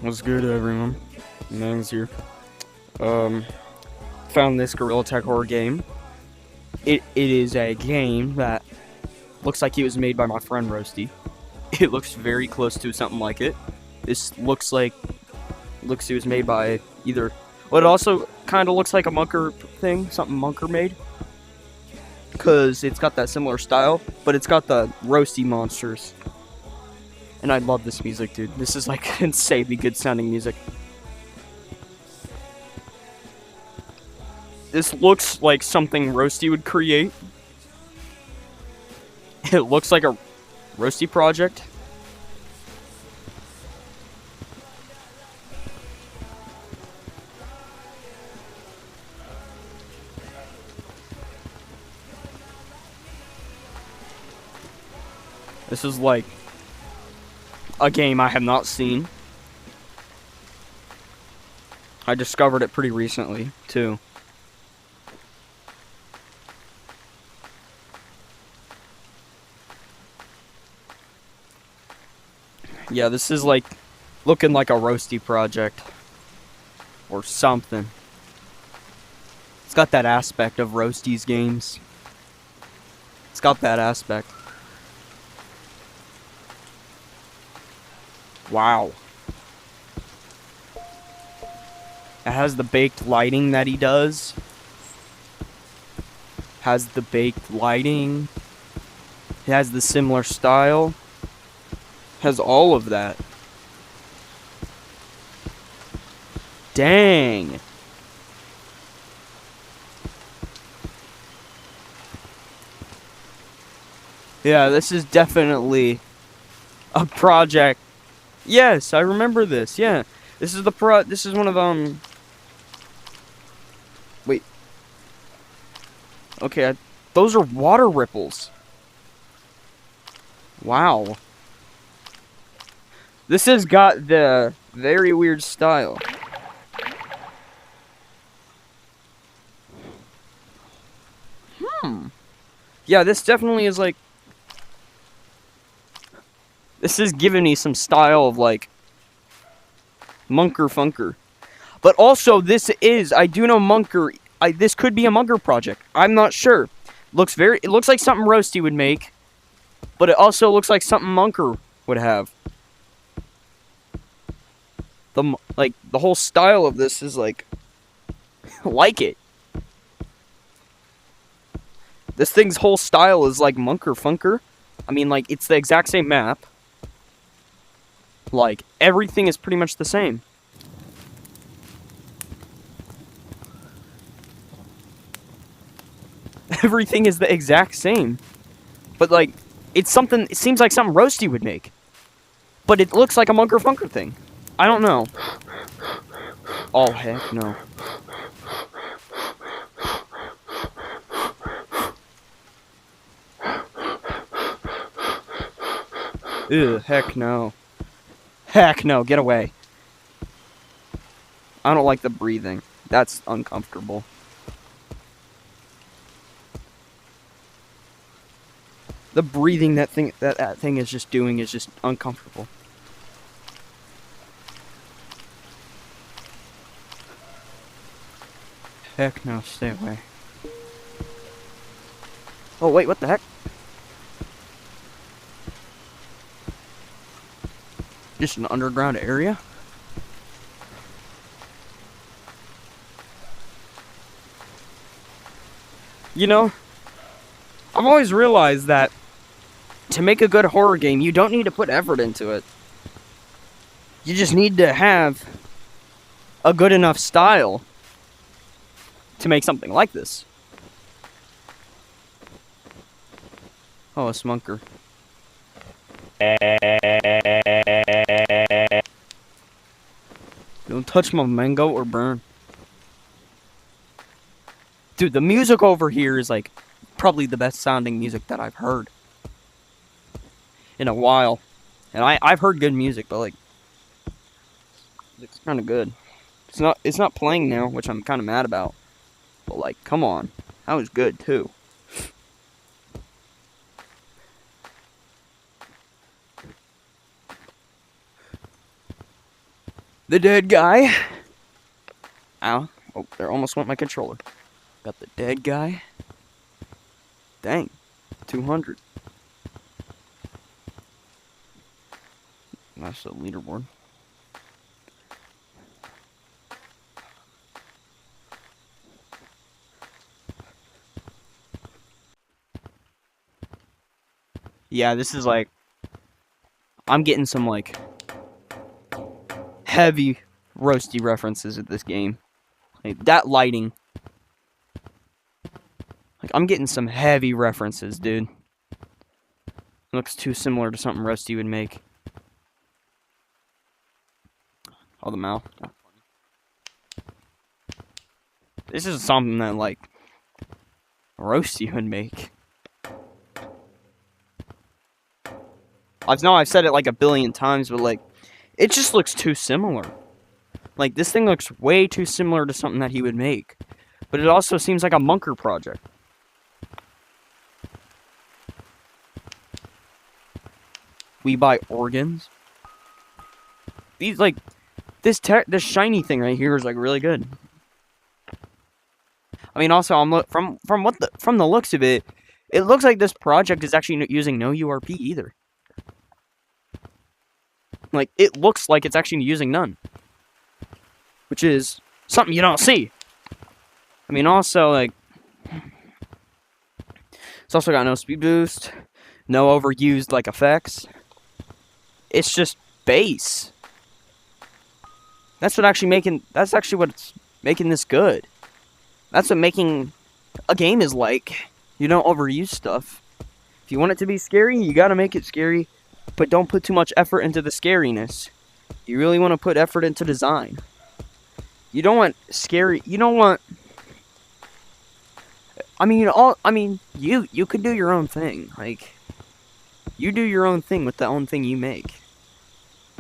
What's good, everyone? Mangs here. Um, Found this Gorilla Tech horror game. It is a game that looks like it was made by my friend Roasty. It looks very close to something like it. This looks like it was made by either. Well, it also kind of looks like a Munker thing, something Munker made, because it's got that similar style, but it's got the roasty monsters. And I love this music, dude. This is like insanely good sounding music. This looks like something Roasty would create. It looks like a Roasty project. This is like a game I have not seen. I discovered it pretty recently, too. Yeah, this is like looking like a Roasty project or something. It's got that aspect of Roasty's games. It's got that aspect. Wow. It has the baked lighting that he does. Has the baked lighting. It has the similar style. Has all of that. Dang. Yeah, this is definitely a project. Yes, I remember this. Yeah. This is this is one of wait. Okay, those are water ripples. Wow. This has got the very weird style. Yeah, this definitely is like... This is giving me some style of like... Munker Funker. But also, this is... I do know Munker... this could be a Munker project. I'm not sure. It looks like something Roasty would make. But it also looks like something Munker would have. The whole style of this is like it. This thing's whole style is like Munker Funker. I mean, like, it's the exact same map. Like, everything is pretty much the same. Everything is the exact same. But like, it seems like something Roasty would make. But it looks like a Munker Funker thing. I don't know. Oh, heck no. Ew, heck no. Heck no, get away. I don't like the breathing. That's uncomfortable. The breathing that thing is just doing is just uncomfortable. Heck no, stay away. Oh wait, what the heck? Just an underground area? You know, I've always realized that to make a good horror game, you don't need to put effort into it. You just need to have a good enough style to make something like this. Oh, a smunker. Don't touch my mango or burn. Dude, the music over here is like probably the best sounding music that I've heard in a while. And I've heard good music, but like it's kind of good. It's not playing now, which I'm kind of mad about. But like, come on. That was good too. The dead guy. Ow. Oh, there almost went my controller. Got the dead guy. Dang. 200. That's the leaderboard. Yeah, this is like... I'm getting some, like... heavy roasty references at this game. Like, that lighting. Like, I'm getting some heavy references, dude. Looks too similar to something Roasty would make. Oh, the mouth. This is something that, like, Roasty would make. I've said it like a billion times, but, like, it just looks too similar. Like, this thing looks way too similar to something that he would make. But it also seems like a Munker project. We buy organs. These, like, this shiny thing right here is, like, really good. I mean, also, from the looks of it, it looks like this project is actually using no URP either. Like, it looks like it's actually using none. Which is something you don't see. I mean, also, like... It's also got no speed boost. No overused, like, effects. It's just bass. That's actually what's making this good. That's what making a game is like. You don't overuse stuff. If you want it to be scary, you gotta make it scary. But don't put too much effort into the scariness. You really want to put effort into design. You don't want scary... You don't want... I mean, you could do your own thing. Like, you do your own thing with the own thing you make.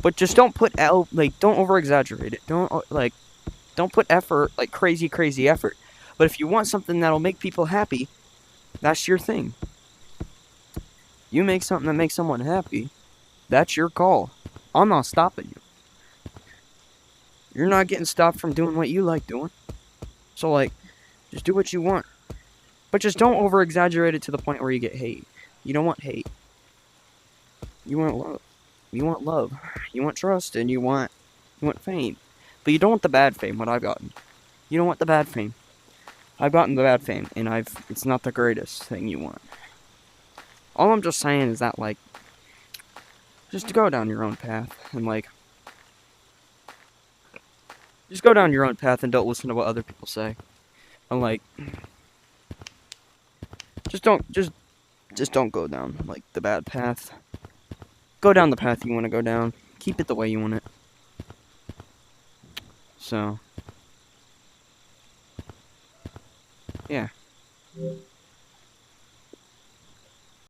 But just don't put out... Like, don't over-exaggerate it. Don't put effort, like, crazy effort. But if you want something that'll make people happy, that's your thing. You make something that makes someone happy, that's your call. I'm not stopping you. You're not getting stopped from doing what you like doing. So, like, just do what you want. But just don't over-exaggerate it to the point where you get hate. You don't want hate. You want love. You want love. You want trust, and you want fame. But you don't want the bad fame, what I've gotten. You don't want the bad fame. I've gotten the bad fame, and it's not the greatest thing you want. All I'm just saying is that, like, just go down your own path, and, like, just go down your own path and don't listen to what other people say. And, like, just don't go down, like, the bad path. Go down the path you want to go down. Keep it the way you want it. So, yeah.